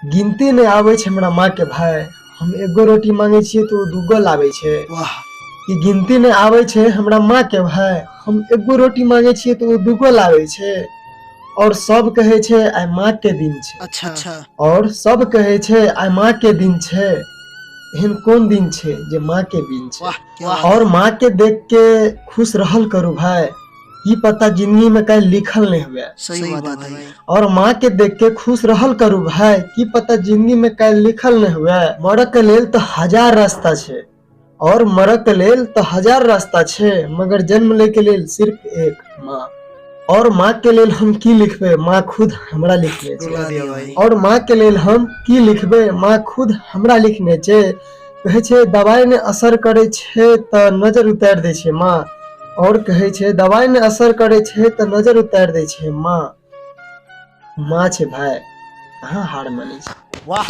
गिनती नहीं आवे छे हमरा माँ के भाई। हम एगो रोटी मांगे छिए तो दूगो लावे छे। वाह ई गिनती नहीं आवे छे हमरा माँ के भाई। हम एगो रोटी मांगे छिए तो दूगो लावे छे। और सब कहे छे आइ माँ के दिन छे। अच्छा और सब कहे छे आइ माँ के दिन छे। एहन कौन दिन छे जे माँ के दिन छे। वाह क्या और माँ के देख के खुश रहल करू भाई। की पता जिंदगी में कहीं लिखल नहीं हुए। सही बात है भाई। और माँ के देख के खुश रहल करू भाई। की पता जिंदगी में कहीं लिखल नहीं हुए। मरऽ के लेल तो हजार रास्ता छे। और मरऽ के लेल तो हजार रास्ता छे। मगर जन्म ले के लेल सिर्फ एक माँ। और माँ के लेल हम की लिखबे माँ खुद हमरा लिखने रुला दिया भाई। छे। और माँ के लेल हम की लिखबे माँ खुद हमरा लिखने छे। कहे छे दवाई ने असर करे छे त नजर उतार दे छे माँ। और कहे छे दवाई ने असर करे छे त नजर उतार दे छे माँ। माँ छे भाई, कहाँ हार माने छे। वाह